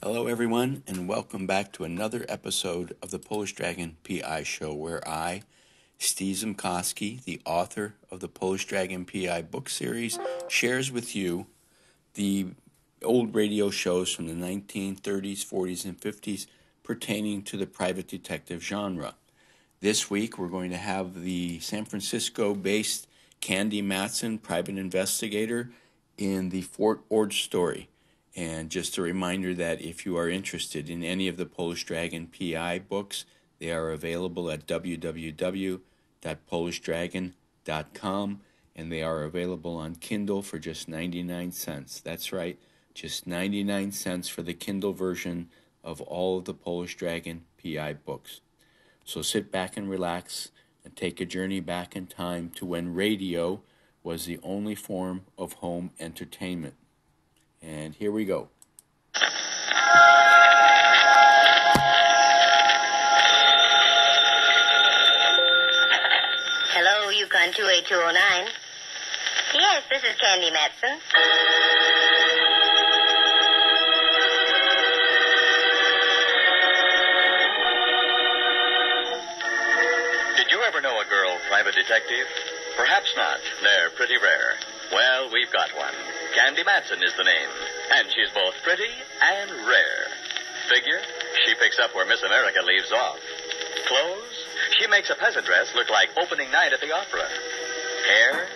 Hello, everyone, and welcome back to another episode of the Polish Dragon PI Show, where I, Steve Zimkowski, the author of the Polish Dragon PI book series, shares with you the old radio shows from the 1930s, 40s, and 50s pertaining to the private detective genre. This week, we're going to have the San Francisco-based Candy Matson, private investigator, in the Fort Ord Story. And just a reminder that if you are interested in any of the Polish Dragon PI books, they are available at www.polishdragon.com, and they are available on Kindle for just 99 cents. That's right, just 99 cents for the Kindle version of all of the Polish Dragon PI books. So sit back and relax and take a journey back in time to when radio was the only form of home entertainment. And here we go. Hello, Yukon 28209. Yes, this is Candy Matson. Did you ever know a girl private detective? Perhaps not. They're pretty rare. Well, we've got one. Candy Matson is the name. And she's both pretty and rare. Figure, she picks up where Miss America leaves off. Clothes, she makes a peasant dress look like opening night at the opera. Hair,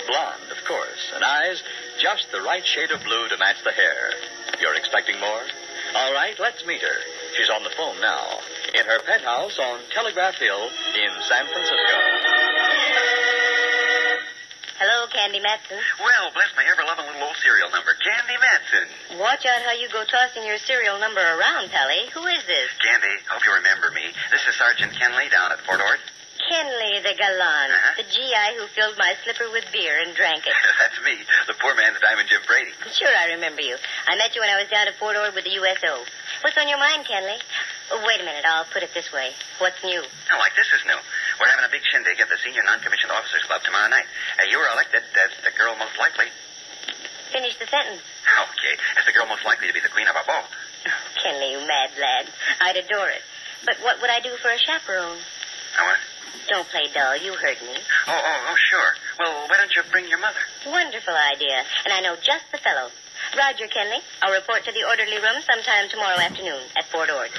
blonde, of course. And eyes, just the right shade of blue to match the hair. You're expecting more? All right, let's meet her. She's on the phone now. In her penthouse on Telegraph Hill in San Francisco. Hello, Candy Matson. Well, bless my ever-loving little old serial number, Candy Matson. Watch out how you go tossing your serial number around, Pally. Who is this? Candy, hope you remember me. This is Sergeant Kenley down at Fort Ord. Kenley the gallant, the GI who filled my slipper with beer and drank it. That's me, the poor man's Diamond Jim Brady. Sure, I remember you. I met you when I was down at Fort Ord with the USO. What's on your mind, Kenley? Oh, wait a minute, I'll put it this way. What's new? Oh, like this is new. We're having a big shindig at the Senior Non-Commissioned Officers Club tomorrow night. You were elected as the girl most likely. Finish the sentence. Okay, as the girl most likely to be the queen of our ball. Oh, Kenley, you mad lad. I'd adore it. But what would I do for a chaperone? What? Don't play dull. You heard me. Oh, sure. Well, why don't you bring your mother? Wonderful idea. And I know just the fellow. Roger, Kenley. I'll report to the orderly room sometime tomorrow afternoon at Fort Ord.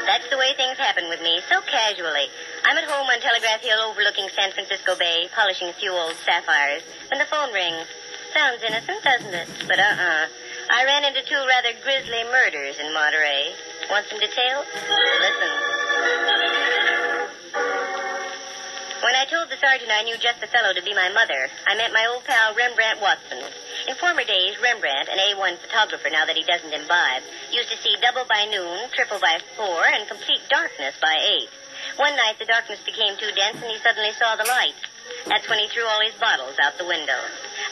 That's the way things happen with me, so casually. I'm at home on Telegraph Hill overlooking San Francisco Bay, polishing a few old sapphires, when the phone rings. Sounds innocent, doesn't it? But I ran into two rather grisly murders in Monterey. Want some details? Listen. When I told the sergeant I knew just the fellow to be my mother, I met my old pal Rembrandt Watson. In former days, Rembrandt, an A1 photographer now that he doesn't imbibe, used to see double by noon, triple by 4, and complete darkness by 8. One night the darkness became too dense and he suddenly saw the light. That's when he threw all his bottles out the window.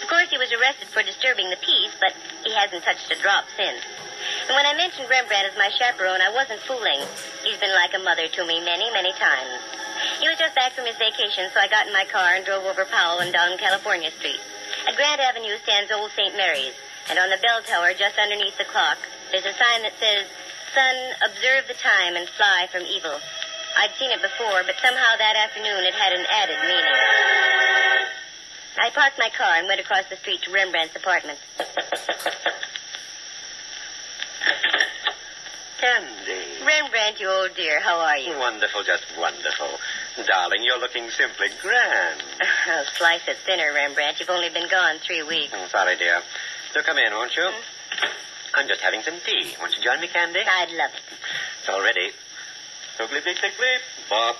Of course, he was arrested for disturbing the peace, but he hasn't touched a drop since. And when I mentioned Rembrandt as my chaperone, I wasn't fooling. He's been like a mother to me many, many times. He was just back from his vacation, so I got in my car and drove over Powell and down California Street. At Grant Avenue stands Old St. Mary's, and on the bell tower just underneath the clock, there's a sign that says, "Son, observe the time and fly from evil." I'd seen it before, but somehow that afternoon it had an added meaning. I parked my car and went across the street to Rembrandt's apartment. Candy. Rembrandt, you old dear, how are you? Wonderful, just wonderful. Darling, you're looking simply grand. I'll slice it thinner, Rembrandt. You've only been gone 3 weeks. Oh, sorry, dear. So come in, won't you? I'm just having some tea. Won't you join me, Candy? I'd love it. It's all ready. So bleep, bleep, bleep, bleep. Bob.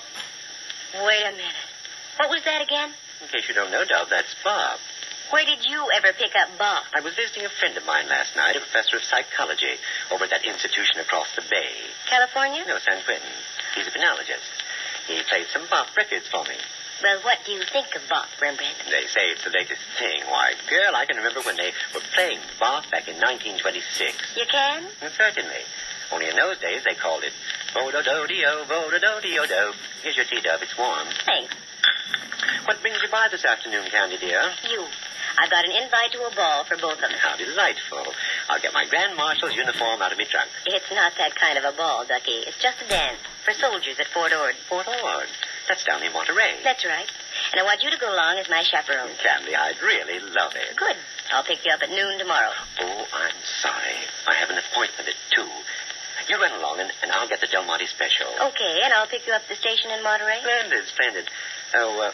Wait a minute. What was that again? In case you don't know, Dove, that's Bob. Where did you ever pick up Bob? I was visiting a friend of mine last night, a professor of psychology, over at that institution across the bay. California? No, San Quentin. He's a penologist. He played some Bach records for me. Well, what do you think of Bach, Rembrandt? They say it's the latest thing. Why, girl, I can remember when they were playing Bach back in 1926. You can? Certainly. Only in those days they called it Vo-do-do-de-o, Vo-do-do-de-o-do. Here's your tea, Dove. It's warm. Thanks. What brings you to buy this afternoon, Candy, dear? You. I've got an invite to a ball for both of us. How delightful. I'll get my Grand Marshal's uniform out of my trunk. It's not that kind of a ball, Ducky. It's just a dance for soldiers at Fort Ord. Fort Ord? That's down in Monterey. That's right. And I want you to go along as my chaperone. Candy, I'd really love it. Good. I'll pick you up at noon tomorrow. Oh, I'm sorry. I have an appointment at 2. You run along, and I'll get the Del Monte special. Okay, and I'll pick you up at the station in Monterey? Splendid, splendid. Oh,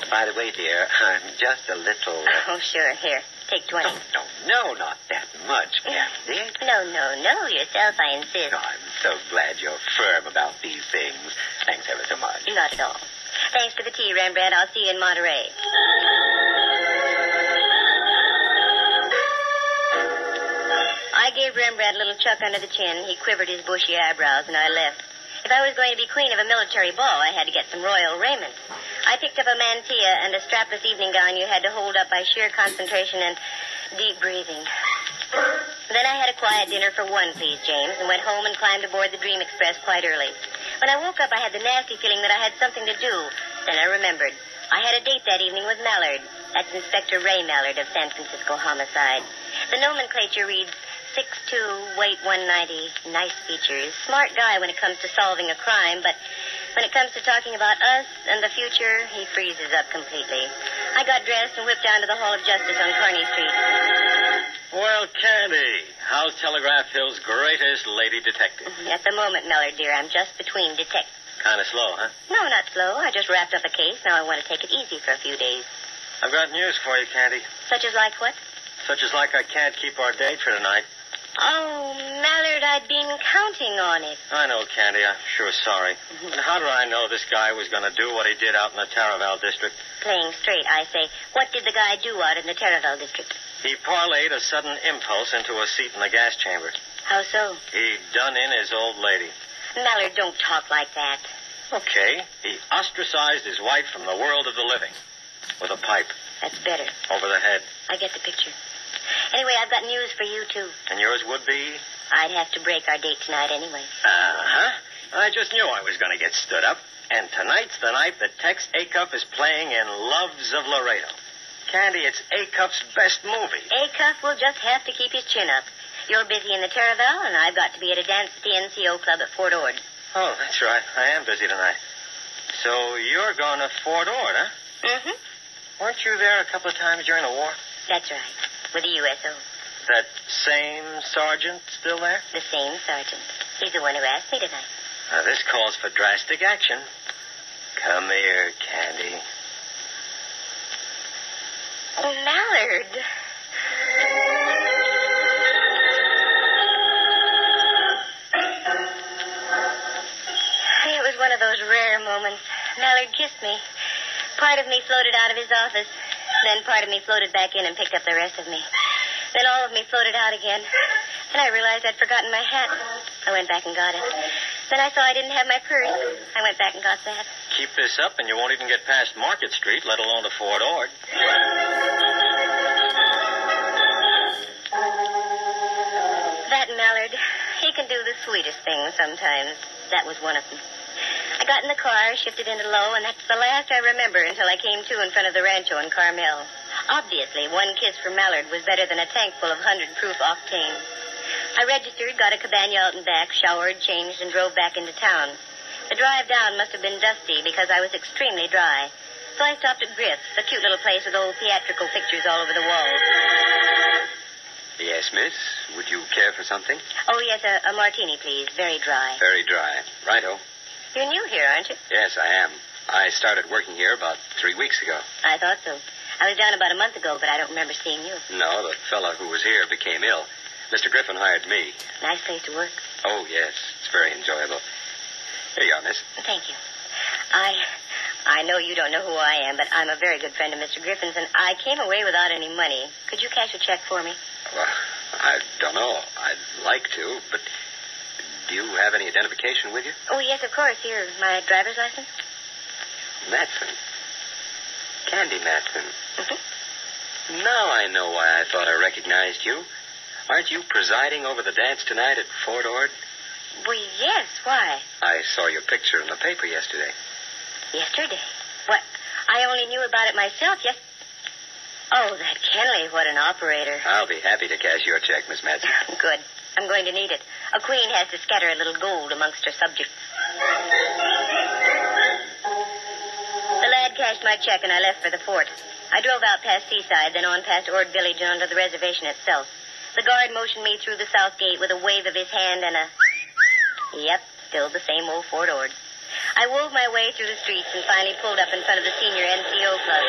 by the way, dear, I'm just a little... Oh, sure. Here, take 20. No, not that much, Candy. No, yourself, I insist. Oh, I'm so glad you're firm about these things. Thanks ever so much. Not at all. Thanks for the tea, Rembrandt. I'll see you in Monterey. I gave Rembrandt a little chuck under the chin. He quivered his bushy eyebrows, and I left. If I was going to be queen of a military ball, I had to get some royal raiment. I picked up a mantilla and a strapless evening gown you had to hold up by sheer concentration and deep breathing. Then I had a quiet dinner for one, please, James, and went home and climbed aboard the Dream Express quite early. When I woke up, I had the nasty feeling that I had something to do. Then I remembered. I had a date that evening with Mallard. That's Inspector Ray Mallard of San Francisco Homicide. The nomenclature reads 6'2", weight 190, nice features. Smart guy when it comes to solving a crime, but when it comes to talking about us and the future, he freezes up completely. I got dressed and whipped down to the Hall of Justice on Kearny Street. Well, Candy, how's Telegraph Hill's greatest lady detective? At the moment, Mallard, dear, I'm just between detectives. Kind of slow, huh? No, not slow. I just wrapped up a case. Now I want to take it easy for a few days. I've got news for you, Candy. Such as like what? Such as like I can't keep our date for tonight. Oh, Mallard, I'd been counting on it. I know, Candy. I'm sure sorry. And how did I know this guy was going to do what he did out in the Taraval district? Playing straight, I say. What did the guy do out in the Taraval district? He parlayed a sudden impulse into a seat in the gas chamber. How so? He done in his old lady. Mallard, don't talk like that. Okay. He ostracized his wife from the world of the living. With a pipe. That's better. Over the head. I get the picture. Anyway, I've got news for you, too. And yours would be? I'd have to break our date tonight anyway. Uh-huh. I just knew I was going to get stood up. And tonight's the night that Tex Acuff is playing in Loves of Laredo. Candy, it's Acuff's best movie. Acuff will just have to keep his chin up. You're busy in the Taraval, and I've got to be at a dance at the NCO Club at Fort Ord. Oh, that's right. I am busy tonight. So you're going to Fort Ord, huh? Mm-hmm. Weren't you there a couple of times during the war? That's right. With the USO. That same sergeant still there? The same sergeant. He's the one who asked me tonight. Now, this calls for drastic action. Come here, Candy. Oh, Mallard. It was one of those rare moments. Mallard kissed me. Part of me floated out of his office. Then part of me floated back in and picked up the rest of me. Then all of me floated out again. Then I realized I'd forgotten my hat. I went back and got it. Then I saw I didn't have my purse. I went back and got that. Keep this up and you won't even get past Market Street, let alone to Fort Ord. That Mallard, he can do the sweetest things sometimes. That was one of them. I got in the car, shifted into low, and that's the last I remember until I came to in front of the Rancho in Carmel. Obviously, one kiss for Mallard was better than a tank full of 100-proof octane. I registered, got a cabana out and back, showered, changed, and drove back into town. The drive down must have been dusty because I was extremely dry. So I stopped at Griff's, a cute little place with old theatrical pictures all over the walls. Yes, miss. Would you care for something? Oh, yes, a martini, please. Very dry. Very dry. Righto. You're new here, aren't you? Yes, I am. I started working here about 3 weeks ago. I thought so. I was down about a month ago, but I don't remember seeing you. No, the fellow who was here became ill. Mr. Griffin hired me. Nice place to work. Oh, yes. It's very enjoyable. Here you are, miss. Thank you. I know you don't know who I am, but I'm a very good friend of Mr. Griffin's, and I came away without any money. Could you cash a check for me? Well, I don't know. I'd like to, but do you have any identification with you? Oh, yes, of course. Here, my driver's license. Matson. Candy Matson. Mm-hmm. Now I know why I thought I recognized you. Aren't you presiding over the dance tonight at Fort Ord? Well, yes. Why? I saw your picture in the paper yesterday. Yesterday? What? I only knew about it myself, yes. Oh, that Kenley, what an operator. I'll be happy to cash your check, Miss Matson. Good. I'm going to need it. A queen has to scatter a little gold amongst her subjects. The lad cashed my check, and I left for the fort. I drove out past Seaside, then on past Ord Village and onto the reservation itself. The guard motioned me through the south gate with a wave of his hand and a... Yep, still the same old Fort Ord. I wove my way through the streets and finally pulled up in front of the senior NCO club.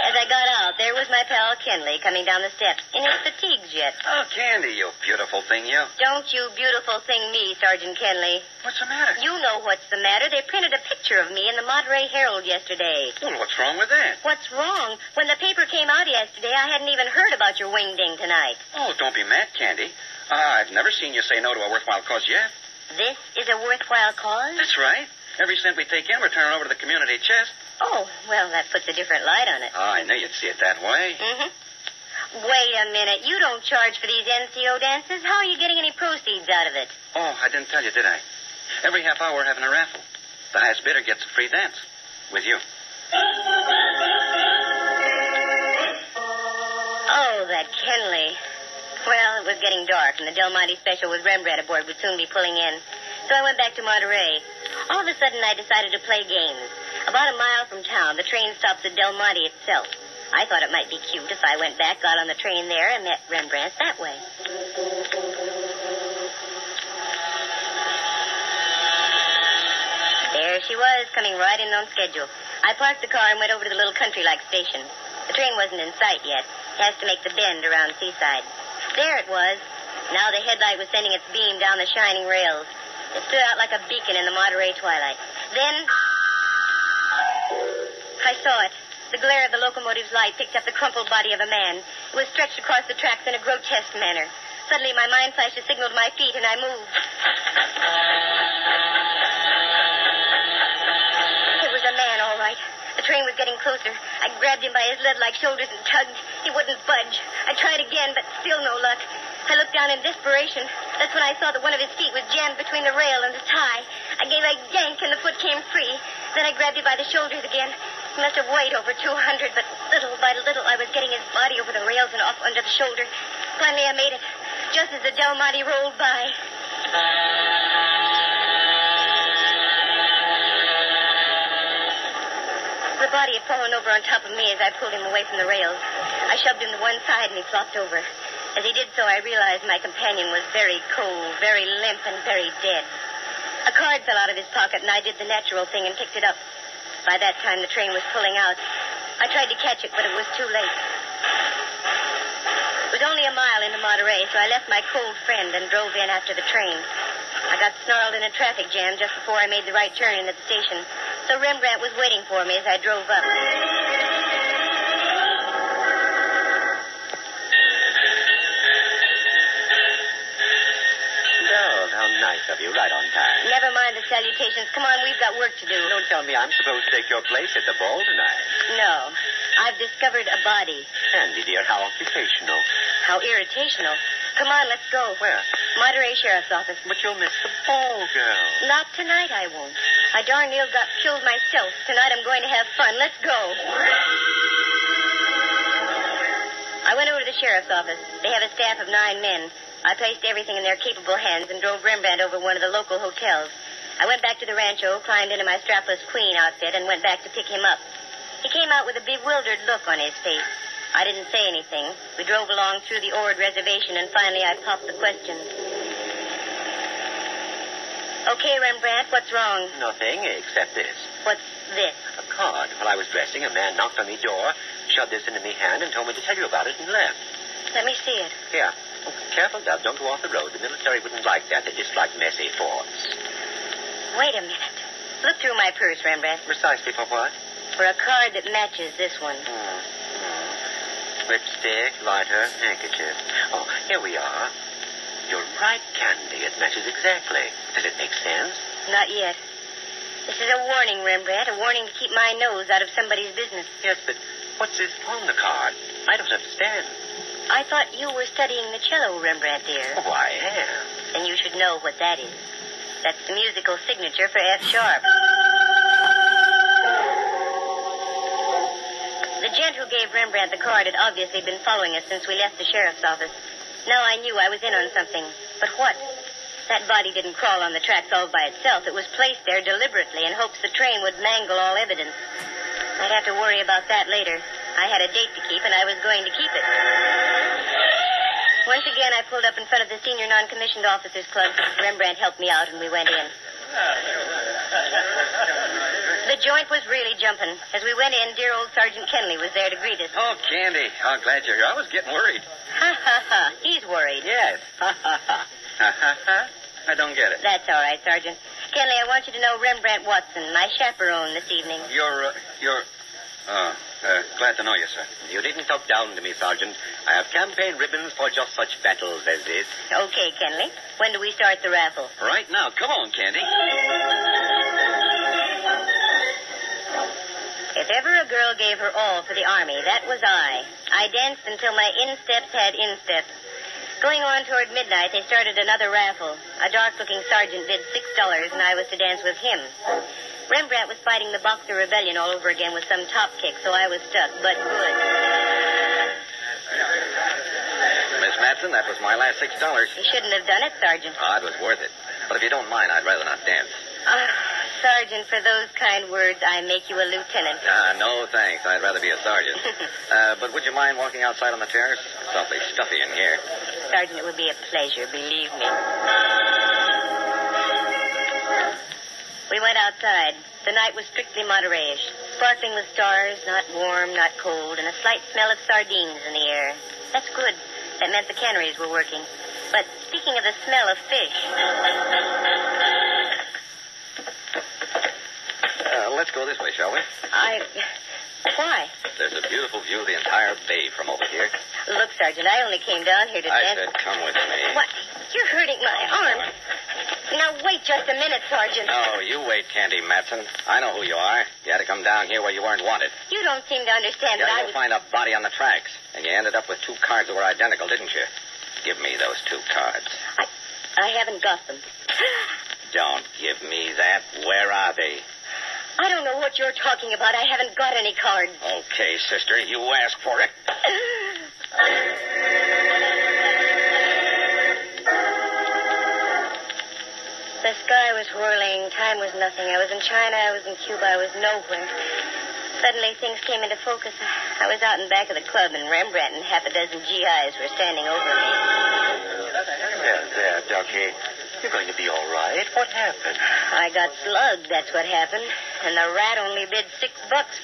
As I got out, there was my pal Kenley coming down the steps, in his fatigues yet. Oh, Candy, you beautiful thing, you. Don't you beautiful thing me, Sergeant Kenley. What's the matter? You know what's the matter. They printed a picture of me in the Monterey Herald yesterday. Well, what's wrong with that? What's wrong? When the paper came out yesterday, I hadn't even heard about your wing-ding tonight. Oh, don't be mad, Candy. I've never seen you say no to a worthwhile cause yet. This is a worthwhile cause? That's right. Every cent we take in, we're turning over to the community chest. Oh, well, that puts a different light on it. Oh, I knew you'd see it that way. Mm-hmm. Wait a minute. You don't charge for these NCO dances. How are you getting any proceeds out of it? Oh, I didn't tell you, did I? Every half hour we're having a raffle. The highest bidder gets a free dance. With you. Oh, that Kenley. Well, it was getting dark, and the Del Monte special with Rembrandt aboard would soon be pulling in. So I went back to Monterey. All of a sudden, I decided to play games. About a mile from town, the train stops at Del Monte itself. I thought it might be cute if I went back, got on the train there, and met Rembrandt that way. There she was, coming right in on schedule. I parked the car and went over to the little country-like station. The train wasn't in sight yet. It has to make the bend around Seaside. There it was. Now the headlight was sending its beam down the shining rails. It stood out like a beacon in the Monterey twilight. Then I saw it. The glare of the locomotive's light picked up the crumpled body of a man. It was stretched across the tracks in a grotesque manner. Suddenly, my mind flashed a signal to my feet, and I moved. It was a man, all right. The train was getting closer. I grabbed him by his lead-like shoulders and tugged. He wouldn't budge. I tried again, but still no luck. I looked down in desperation. That's when I saw that one of his feet was jammed between the rail and the tie. I gave a yank, and the foot came free. Then I grabbed him by the shoulders again. He must have weighed over 200, but little by little I was getting his body over the rails and off under the shoulder. Finally, I made it, just as the Del Monte rolled by. The body had fallen over on top of me as I pulled him away from the rails. I shoved him to one side, and he flopped over. As he did so, I realized my companion was very cold, very limp, and very dead. A card fell out of his pocket, and I did the natural thing and picked it up. By that time, the train was pulling out. I tried to catch it, but it was too late. It was only a mile into Monterey, so I left my cold friend and drove in after the train. I got snarled in a traffic jam just before I made the right turn in at the station, so Rembrandt was waiting for me as I drove up. How nice of you, right on time. Never mind the salutations. Come on, we've got work to do. Don't tell me I'm supposed to take your place at the ball tonight. No. I've discovered a body. Candy, dear, how occupational. How irritational. Come on, let's go. Where? Monterey Sheriff's Office. But you'll miss the ball, girl. Not tonight, I won't. I darn near got killed myself. Tonight I'm going to have fun. Let's go. I went over to the sheriff's office. They have a staff of 9 men. I placed everything in their capable hands and drove Rembrandt over one of the local hotels. I went back to the rancho, climbed into my strapless queen outfit, and went back to pick him up. He came out with a bewildered look on his face. I didn't say anything. We drove along through the Ord reservation, and finally I popped the question. Okay, Rembrandt, what's wrong? Nothing except this. What's this? A card. While I was dressing, a man knocked on my door, shoved this into me hand, and told me to tell you about it, and left. Let me see it. Here. Oh, careful, Dub. Don't go off the road. The military wouldn't like that. They dislike messy forts. Wait a minute. Look through my purse, Rembrandt. Precisely for what? For a card that matches this one. Lipstick, lighter, handkerchief. Oh, here we are. You're right, Candy. It matches exactly. Does it make sense? Not yet. This is a warning, Rembrandt. A warning to keep my nose out of somebody's business. Yes, but what's this on the card? I don't understand. I thought you were studying the cello, Rembrandt, dear. Oh, I am. Then you should know what that is. That's the musical signature for F sharp. gent who gave Rembrandt the card had obviously been following us since we left the sheriff's office. Now I knew I was in on something. But what? That body didn't crawl on the tracks all by itself. It was placed there deliberately in hopes the train would mangle all evidence. I'd have to worry about that later. I had a date to keep, and I was going to keep it. Once again, I pulled up in front of the Senior Non-Commissioned Officers Club. Rembrandt helped me out, and we went in. The joint was really jumping. As we went in, dear old Sergeant Kenley was there to greet us. Oh, Candy. Oh, glad you're here. I was getting worried. Ha, ha, ha. He's worried. Yes. Ha, ha, ha. Ha, ha, ha. I don't get it. That's all right, Sergeant. Kenley, I want you to know Rembrandt Watson, my chaperone this evening. Glad to know you, sir. You needn't talk down to me, Sergeant. I have campaign ribbons for just such battles as this. Okay, Kenley. When do we start the raffle? Right now. Come on, Candy. If ever a girl gave her all for the Army, that was I. I danced until my insteps had insteps. Going on toward midnight, they started another raffle. A dark-looking sergeant bid $6, and I was to dance with him. Rembrandt was fighting the Boxer Rebellion all over again with some top kick, so I was stuck, but good. Miss Matson, that was my last $6. You shouldn't have done it, Sergeant. Oh, it was worth it. But if you don't mind, I'd rather not dance. Sergeant, for those kind words, I make you a lieutenant. No, thanks. I'd rather be a sergeant. But would you mind walking outside on the terrace? It's awfully stuffy in here. Sergeant, it would be a pleasure, believe me. We went outside. The night was strictly Monterey-ish, sparkling with stars, not warm, not cold, and a slight smell of sardines in the air. That's good. That meant the canneries were working. But speaking of the smell of fish... Let's go this way, shall we? Why? There's a beautiful view of the entire bay from over here. Look, Sergeant, I only came down here to I dance... said come with me. What? You're hurting my arm. Now, wait just a minute, Sergeant. No, you wait, Candy Matson. I know who you are. You had to come down here where you weren't wanted. You don't seem to understand that I You was... find a body on the tracks, and you ended up with 2 cards that were identical, didn't you? Give me those 2 cards. I haven't got them. Don't give me that. Where are they? I don't know what you're talking about. I haven't got any cards. Okay, sister, you asked for it. The sky was whirling. Time was nothing. I was in China. I was in Cuba. I was nowhere. Suddenly, things came into focus. I was out in back of the club, and Rembrandt and half a dozen GIs were standing over me. There, Ducky. You're going to be all right. What happened? I got slugged, that's what happened. And the rat only bid $6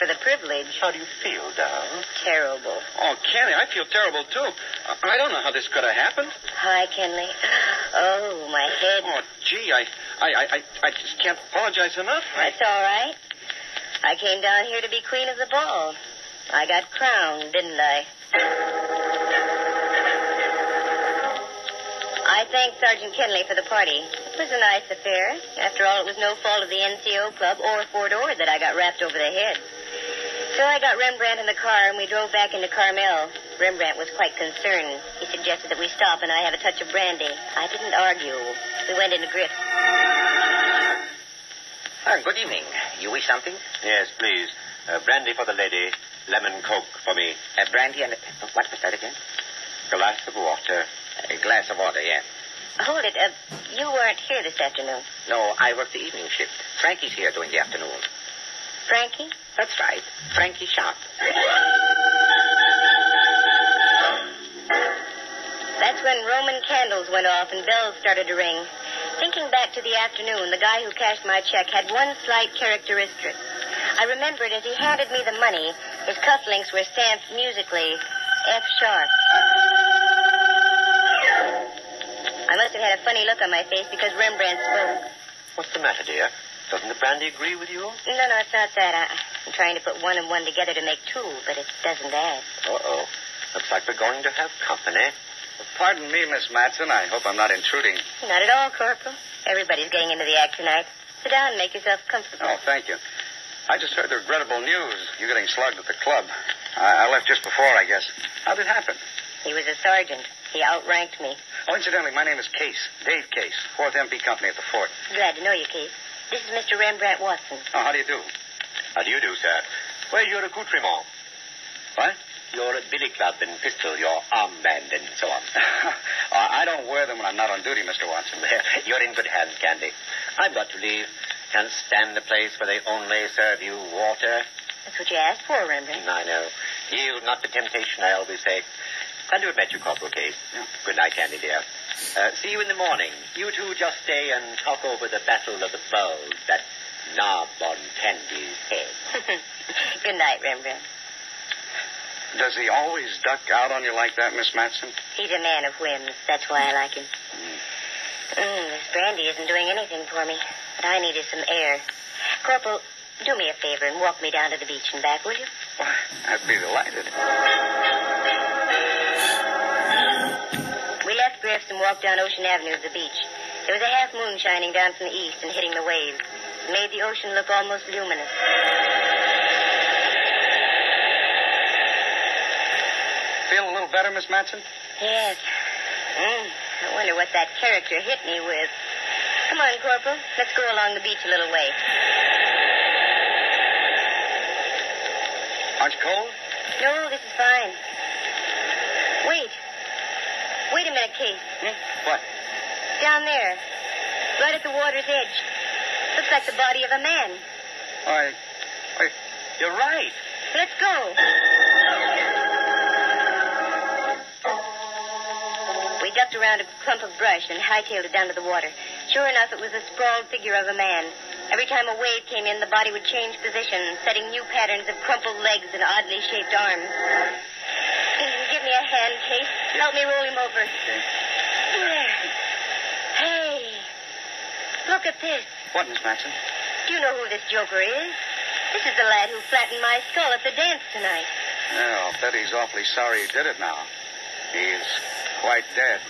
for the privilege. How do you feel, Down? Terrible. Oh, Candy, I feel terrible, too. I don't know how this could have happened. Hi, Kenley. Oh, my head. Oh, gee, I just can't apologize enough. That's all right. I came down here to be queen of the ball. I got crowned, didn't I? I thanked Sergeant Kenley for the party. It was a nice affair. After all, it was no fault of the NCO club or Fort Ord that I got rapped over the head. So I got Rembrandt in the car, and we drove back into Carmel. Rembrandt was quite concerned. He suggested that we stop and I have a touch of brandy. I didn't argue. We went into grip. Good evening. You wish something? Yes, please. Brandy for the lady. Lemon Coke for me. Brandy and... What was that again? Glass of water. A glass of water, yes. Hold it. You weren't here this afternoon. No, I work the evening shift. Frankie's here during the afternoon. Frankie? That's right. Frankie Sharp. That's when Roman candles went off and bells started to ring. Thinking back to the afternoon, the guy who cashed my check had one slight characteristic. I remembered as he handed me the money, his cufflinks were stamped musically, F sharp. I must have had a funny look on my face because Rembrandt spoke. What's the matter, dear? Doesn't the brandy agree with you? No, it's not that. I'm trying to put 1 and 1 together to make 2, but it doesn't add. Uh-oh. Looks like we're going to have company. Pardon me, Miss Matson. I hope I'm not intruding. Not at all, Corporal. Everybody's getting into the act tonight. Sit down and make yourself comfortable. Oh, thank you. I just heard the regrettable news. You're getting slugged at the club. I left just before, I guess. How did it happen? He was a sergeant. He outranked me. Oh, incidentally, my name is Case. Dave Case, 4th MP Company at the fort. Glad to know you, Case. This is Mr. Rembrandt Watson. Oh, how do you do? How do you do, sir? Where's your accoutrement? your billy club and pistol, your armband, and so on. I don't wear them when I'm not on duty, Mr. Watson. You're in good hands, Candy. I've got to leave. Can't stand the place where they only serve you water. That's what you asked for, Rembrandt. I know. Yield not to temptation, I always say. Glad to have met you, Corporal Case. Yeah. Good night, Candy, dear. See you in the morning. You two just stay and talk over the Battle of the Bulge, that knob on Candy's head. Good night, Rembrandt. Does he always duck out on you like that, Miss Matson? He's a man of whims. That's why I like him. This brandy isn't doing anything for me. What I need is some air. Corporal, do me a favor and walk me down to the beach and back, will you? Why, I'd be delighted. We left Griff's and walked down Ocean Avenue to the beach. There was a half moon shining down from the east and hitting the waves. It made the ocean look almost luminous. Feel a little better, Miss Matson? Yes. I wonder what that character hit me with. Come on, Corporal. Let's go along the beach a little way. Aren't you cold? No, this is fine. Wait. Wait a minute, Case. What? Down there. Right at the water's edge. Looks like the body of a man. Why, you're right. Let's go. We ducked around a clump of brush and hightailed it down to the water. Sure enough, it was the sprawled figure of a man. Every time a wave came in, the body would change position, setting new patterns of crumpled legs and oddly shaped arms. Give me a hand, Case. Help me roll him over. Okay. There. Hey, look at this. What, Miss Matson? Do you know who this joker is? This is the lad who flattened my skull at the dance tonight. Well, I'll bet he's awfully sorry he did it now. He's quite dead.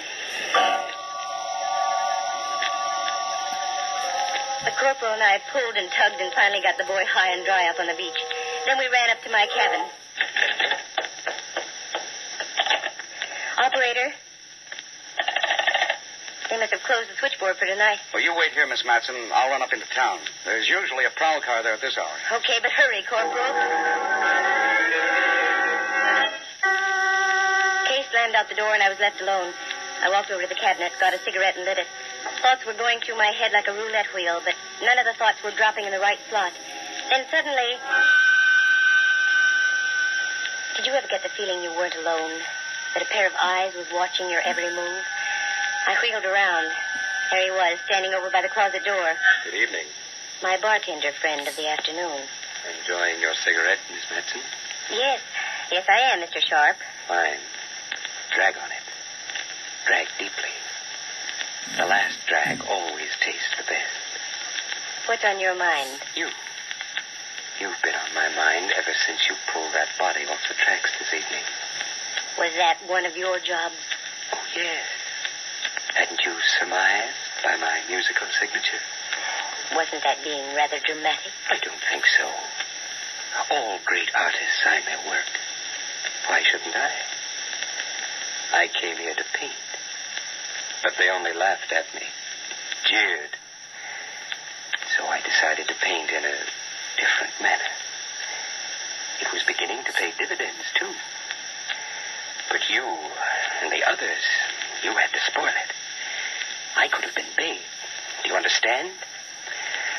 The corporal and I pulled and tugged and finally got the boy high and dry up on the beach. Then we ran up to my cabin. Operator. They must have closed the switchboard for tonight. Well, you wait here, Miss Matson. I'll run up into town. There's usually a prowl car there at this hour. Okay, but hurry, Corporal. Kay slammed out the door and I was left alone. I walked over to the cabinet, got a cigarette and lit it. Thoughts were going through my head like a roulette wheel, but none of the thoughts were dropping in the right slot. Then suddenly... Did you ever get the feeling you weren't alone? That a pair of eyes was watching your every move? I wheeled around. There he was, standing over by the closet door. Good evening. My bartender friend of the afternoon. Enjoying your cigarette, Miss Matson? Yes. Yes, I am, Mr. Sharp. Fine. Drag on it. Drag deeply. The last drag always tastes the best. What's on your mind? You've been on my mind ever since you pulled that body off the tracks this evening. Was that one of your jobs? Oh, yes. Hadn't you surmised by my musical signature? Wasn't that being rather dramatic? I don't think so. All great artists sign their work. Why shouldn't I? I came here to paint. But they only laughed at me, jeered. So I decided to paint in a different manner. It was beginning to pay dividends, too. But you and the others, you had to spoil it. I could have been big. Do you understand?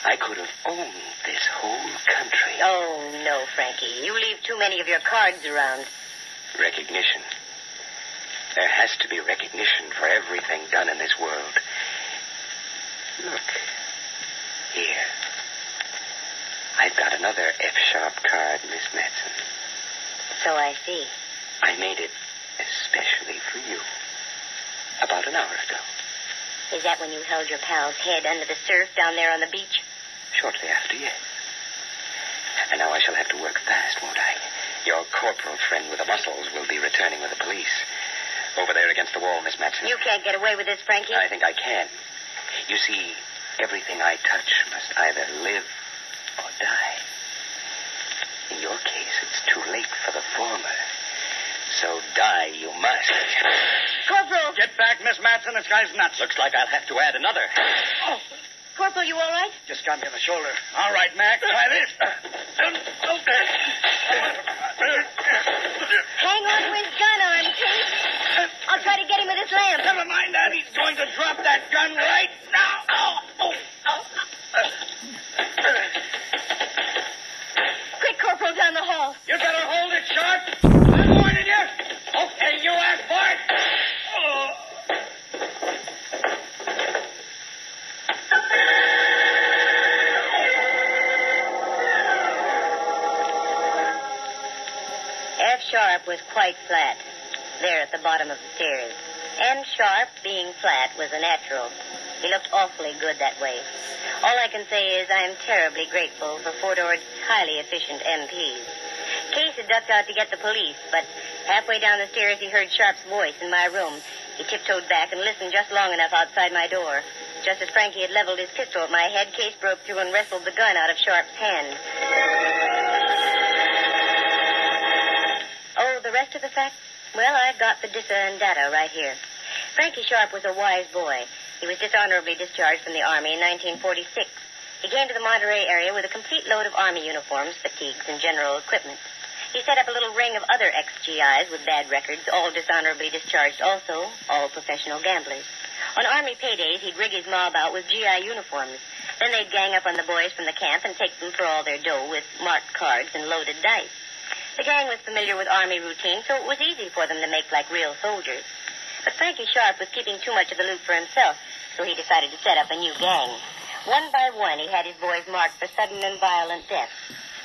I could have owned this whole country. Oh, no, Frankie. You leave too many of your cards around. Recognition. There has to be recognition for everything done in this world. Look. Here. I've got another F-sharp card, Miss Matson. So I see. I made it especially for you. About an hour ago. Is that when you held your pal's head under the surf down there on the beach? Shortly after, yes. And now I shall have to work fast, won't I? Your corporal friend with the muscles will be returning with the police. Over there against the wall, Miss Matson. You can't get away with this, Frankie. I think I can. You see, everything I touch must either live or die. In your case, it's too late for the former. So die you must. Corporal! Get back, Miss Matson. This guy's nuts. Looks like I'll have to add another. Oh, Corporal, you all right? just got me on the shoulder. All right, Mac. Try this. Hang slam. Never mind that. He's going to drop that gun right now. Quick, Corporal, down the hall. You better hold it sharp. I'm warning you. Okay, you ask for it. F Sharp was quite flat, there at the bottom of the stairs. N Sharp, being flat, was a natural. He looked awfully good that way. All I can say is I am terribly grateful for Fort Ord's highly efficient MPs. Case had ducked out to get the police, but halfway down the stairs he heard Sharp's voice in my room. He tiptoed back and listened just long enough outside my door. Just as Frankie had leveled his pistol at my head, Case broke through and wrestled the gun out of Sharp's hand. Oh, the rest of the facts? Well, I've got the dissa and data right here. Frankie Sharp was a wise boy. He was dishonorably discharged from the Army in 1946. He came to the Monterey area with a complete load of Army uniforms, fatigues, and general equipment. He set up a little ring of other ex-GIs with bad records, all dishonorably discharged also, all professional gamblers. On Army paydays, he'd rig his mob out with GI uniforms. Then they'd gang up on the boys from the camp and take them for all their dough with marked cards and loaded dice. The gang was familiar with Army routine, so it was easy for them to make like real soldiers. But Frankie Sharp was keeping too much of the loot for himself, so he decided to set up a new gang. One by one, he had his boys marked for sudden and violent death.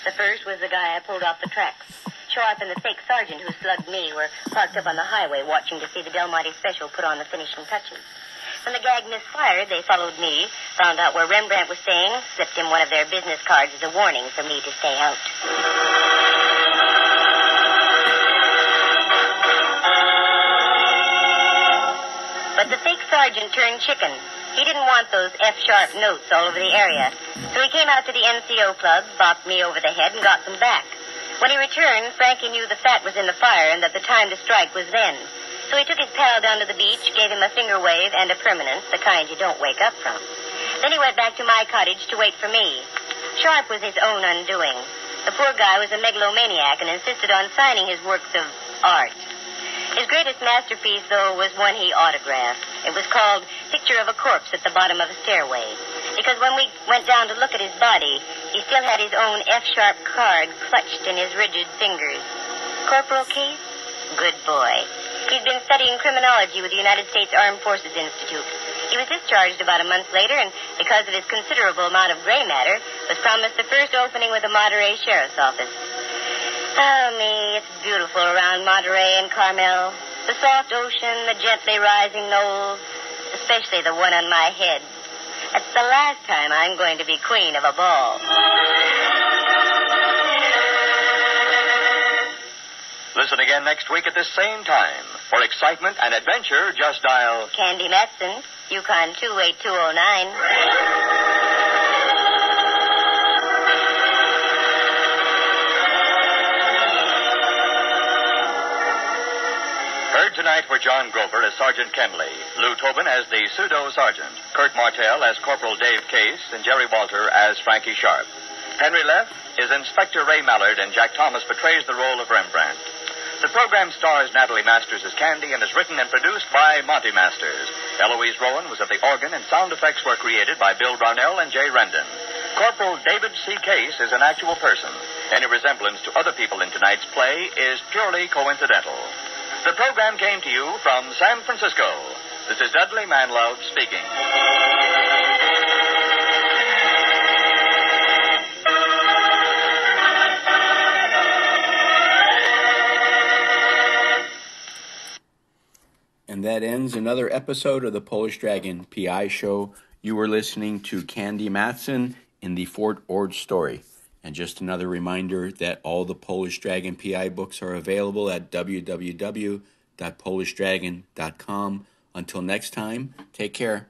The first was the guy I pulled off the tracks. Sharp and the fake sergeant who slugged me were parked up on the highway watching to see the Del Monte special put on the finishing touches. When the gag misfired, they followed me, found out where Rembrandt was staying, slipped him one of their business cards as a warning for me to stay out. But the fake sergeant turned chicken. He didn't want those F-sharp notes all over the area. So he came out to the NCO club, bopped me over the head, and got them back. When he returned, Frankie knew the fat was in the fire and that the time to strike was then. So he took his pal down to the beach, gave him a finger wave and a permanence, the kind you don't wake up from. Then he went back to my cottage to wait for me. Sharp was his own undoing. The poor guy was a megalomaniac and insisted on signing his works of art. His greatest masterpiece, though, was one he autographed. It was called Picture of a Corpse at the Bottom of a Stairway. Because when we went down to look at his body, he still had his own F-sharp card clutched in his rigid fingers. Corporal Case? Good boy. He'd been studying criminology with the United States Armed Forces Institute. He was discharged about a month later, and because of his considerable amount of gray matter, was promised the first opening with the Monterey Sheriff's Office. Oh, me, it's beautiful around Monterey and Carmel. The soft ocean, the gently rising knolls, especially the one on my head. That's the last time I'm going to be queen of a ball. Listen again next week at this same time. For excitement and adventure, just dial Candy Matson, Yukon 28209. Heard tonight were John Grover as Sergeant Kenley, Lou Tobin as the pseudo-sergeant, Kurt Martell as Corporal Dave Case, and Jerry Walter as Frankie Sharp. Henry Leff is Inspector Ray Mallard, and Jack Thomas portrays the role of Rembrandt. The program stars Natalie Masters as Candy and is written and produced by Monty Masters. Eloise Rowan was at the organ, and sound effects were created by Bill Brownell and Jay Rendon. Corporal David C. Case is an actual person. Any resemblance to other people in tonight's play is purely coincidental. The program came to you from San Francisco. This is Dudley Manlove speaking. And that ends another episode of the Polish Dragon PI Show. You were listening to Candy Matson in the Fort Ord Story. And just another reminder that all the Polish Dragon PI books are available at www.polishdragon.com. Until next time, take care.